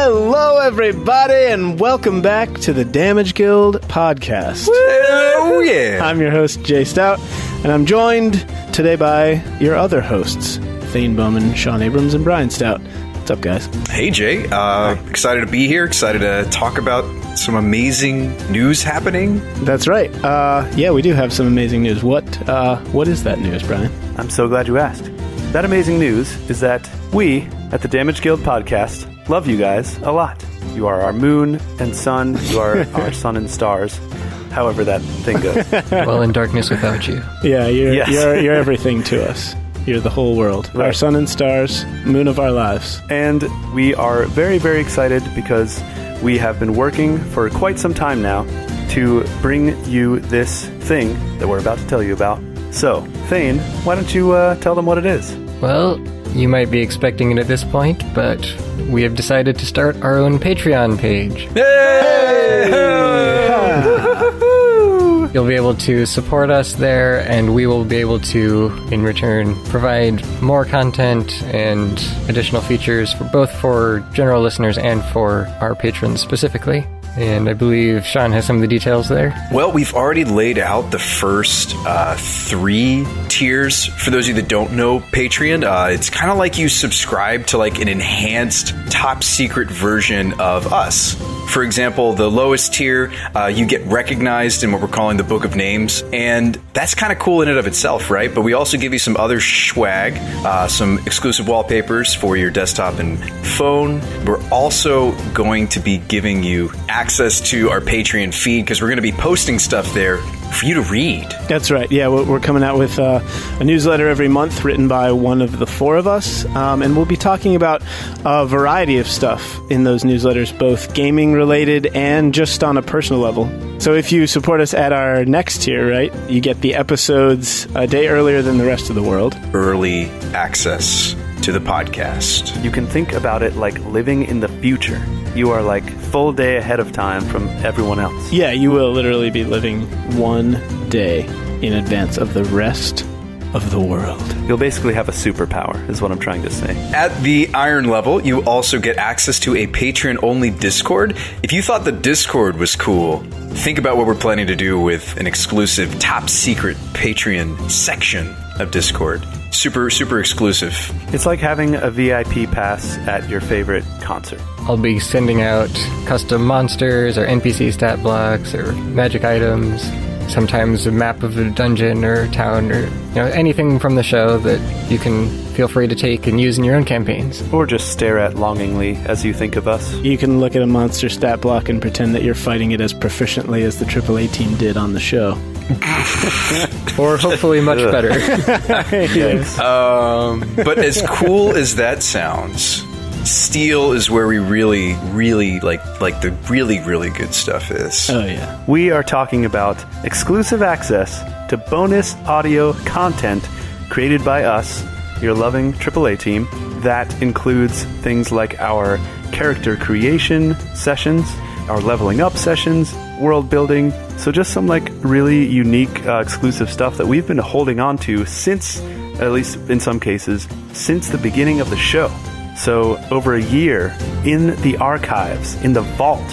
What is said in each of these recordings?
Hello, everybody, and welcome back to the Damage Guild podcast. Oh, yeah. I'm your host, Jay Stout, and I'm joined today by your other hosts, Thane Bowman, Sean Abrams, and Brian Stout. What's up, guys? Hey, Jay. Excited to be here. Excited to talk about some amazing news happening. That's right. Yeah, we do have some amazing news. What is that news, Brian? I'm so glad you asked. That amazing news is that we, at the Damage Guild podcast, love you guys a lot. You are our moon and sun. You are our sun and stars. However that thing goes. Well, in darkness without you. Yeah, Yes. you're everything to us. You're the whole world. Right. Our sun and stars, moon of our lives. And we are very, very excited because we have been working for quite some time now to bring you this thing that we're about to tell you about. So, Thane, why don't you tell them what it is? Well, you might be expecting it at this point, but we have decided to start our own Patreon page. You'll be able to support us there, and we will be able to, in return, provide more content and additional features for both for general listeners and for our patrons specifically. And I believe Sean has some of the details there. Well, we've already laid out the first 3 tiers. For those of you that don't know Patreon, it's kind of like you subscribe to like an enhanced top secret version of us. For example, the lowest tier, you get recognized in what we're calling the Book of Names, and that's kind of cool in and of itself, right? But we also give you some other swag, some exclusive wallpapers for your desktop and phone. We're also going to be giving you access to our Patreon feed because we're going to be posting stuff there for you to read. That's right. Yeah, we're coming out with a newsletter every month written by one of the 4 of us, and we'll be talking about a variety of stuff in those newsletters, both gaming related and just on a personal level. So if you support us at our next tier, right, you get the episodes a day earlier than the rest of the world. Early access to the podcast. You can think about it like living in the future. You are like full day ahead of time from everyone else. Yeah, you will literally be living one day in advance of the rest of the world. You'll basically have a superpower, is what I'm trying to say. At the Iron level, you also get access to a Patreon-only Discord. If you thought the Discord was cool, think about what we're planning to do with an exclusive top-secret Patreon section of Discord. Super, super exclusive. It's like having a VIP pass at your favorite concert. I'll be sending out custom monsters or NPC stat blocks or magic items, sometimes a map of a dungeon or town or anything from the show that you can feel free to take and use in your own campaigns. Or just stare at longingly as you think of us. You can look at a monster stat block and pretend that you're fighting it as proficiently as the AAA team did on the show. Or hopefully much better. Yes. But as cool as that sounds, Steel is where we really, really like the really, really good stuff is. Oh, yeah. We are talking about exclusive access to bonus audio content created by us, your loving AAA team. That includes things like our character creation sessions, our leveling up sessions, world building. So just some like really unique exclusive stuff that we've been holding on to since, at least in some cases, since the beginning of the show. So over a year in the archives, in the vault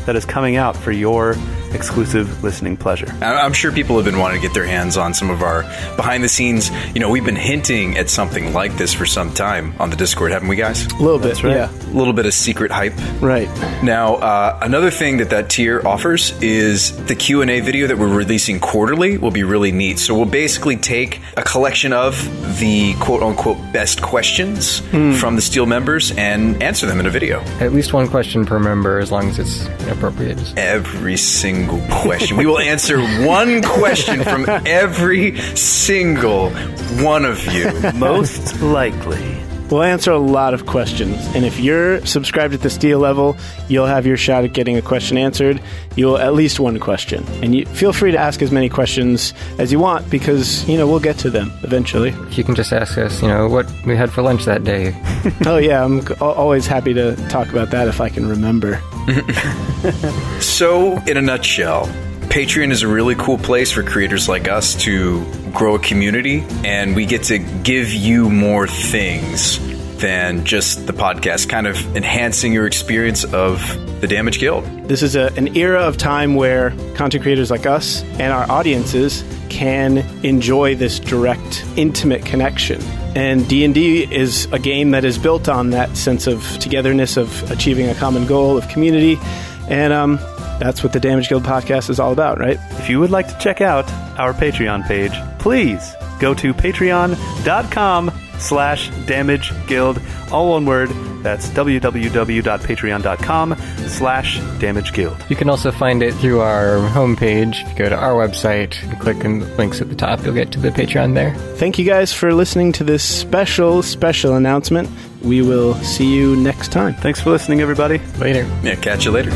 that is coming out for your exclusive listening pleasure. I'm sure people have been wanting to get their hands on some of our behind the scenes. We've been hinting at something like this for some time on the Discord, haven't we, guys? A little bit, right. yeah. A little bit of secret hype. Right. Now, another thing that tier offers is the Q&A video that we're releasing quarterly will be really neat. So we'll basically take a collection of the quote-unquote best questions from the Steel members and answer them in a video. At least one question per member, as long as it's appropriate. Every single question. We will answer one question from every single one of you. Most likely. We'll answer a lot of questions, and if you're subscribed at the Steel level, you'll have your shot at getting a question answered. You'll at least one question, and you feel free to ask as many questions as you want because we'll get to them eventually. You can just ask us, what we had for lunch that day. Oh yeah, I'm always happy to talk about that if I can remember. So, in a nutshell, Patreon is a really cool place for creators like us to grow a community, and we get to give you more things than just the podcast, kind of enhancing your experience of the Damage Guild. This is an era of time where content creators like us and our audiences can enjoy this direct, intimate connection. And D&D is a game that is built on that sense of togetherness, of achieving a common goal, of community. And that's what the Damage Guild podcast is all about, right? If you would like to check out our Patreon page, please go to patreon.com/damageguild, all one word. That's www.patreon.com/damageguild. You can also find it through our homepage. If you go to our website and click on the links at the top, you'll get to the Patreon there. Thank you guys for listening to this special announcement. We will see you next time. Thanks for listening, everybody. Later. Yeah, catch you later.